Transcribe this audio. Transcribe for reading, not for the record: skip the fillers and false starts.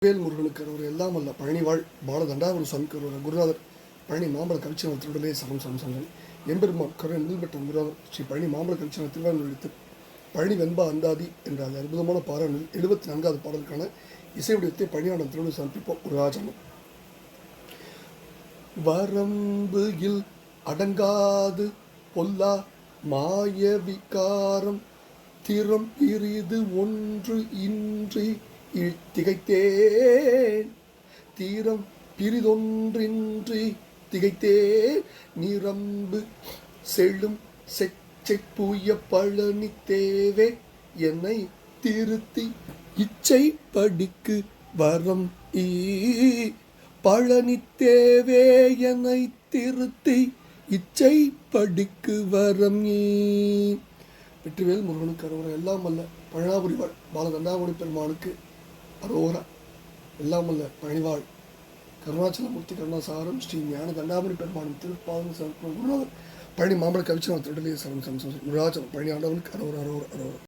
வேல் முருகனுக்கு ஒரு எல்லாம் அல்ல பழனிவாழ் பால தண்டாவூர் சுவாமிக்கு ஒரு குருநாதர் பழனி மாம்பழ கவிச்சனம் திருடலே சரம் சரம் சந்தன் எம்பெருமான் கருணை முதல்பெற்ற குருநாதர் ஸ்ரீ பழனி மாம்பழ கவிச்சனம் திருவாரூர் பழனி வெண்பா அந்தாதி என்ற அந்த அற்புதமான பாடலில் 74வது பாடலுக்கான இசை வடிவத்தை பழனியாண்டம் திருவிழா சமர்ப்பிப்போம் ஒரு ராஜனம். வரம்புகில் அடங்காது பொல்லா மாய விகாரம் திறம் பிரிது ஒன்று இன்றி திகைத்தேன் தீரம் பிரிதொன்றின்றி திகைத்தேன் நிரம்பு செழும் செச்சைப்புய பழனி தேவே என்னை திருத்தி இச்சை படிக்கு வரம் பழனி தேவே என்னை திருத்தி இச்சை படிக்கு வரம் வெற்றிவேல் முருகனுக்கு அரோரா. எல்லாம் அல்ல பழனாபுரி வாழ் பால தண்டாமணி பெருமானுக்கு அரோரா. எல்லாம் அல்ல பழனிவாழ் கருணாச்சலமூர்த்தி கருணாசாரம் ஸ்ரீ ஞான தண்டாமணி பெருமானின் திருப்பாதம் குருநாதர் பழனி மாம்பழ கவிச்சனம் திருடலே சரம் சரம் முருகாச்சலம் பழனி ஆண்டவனுக்கு அரோரா அரோரா அரோரா.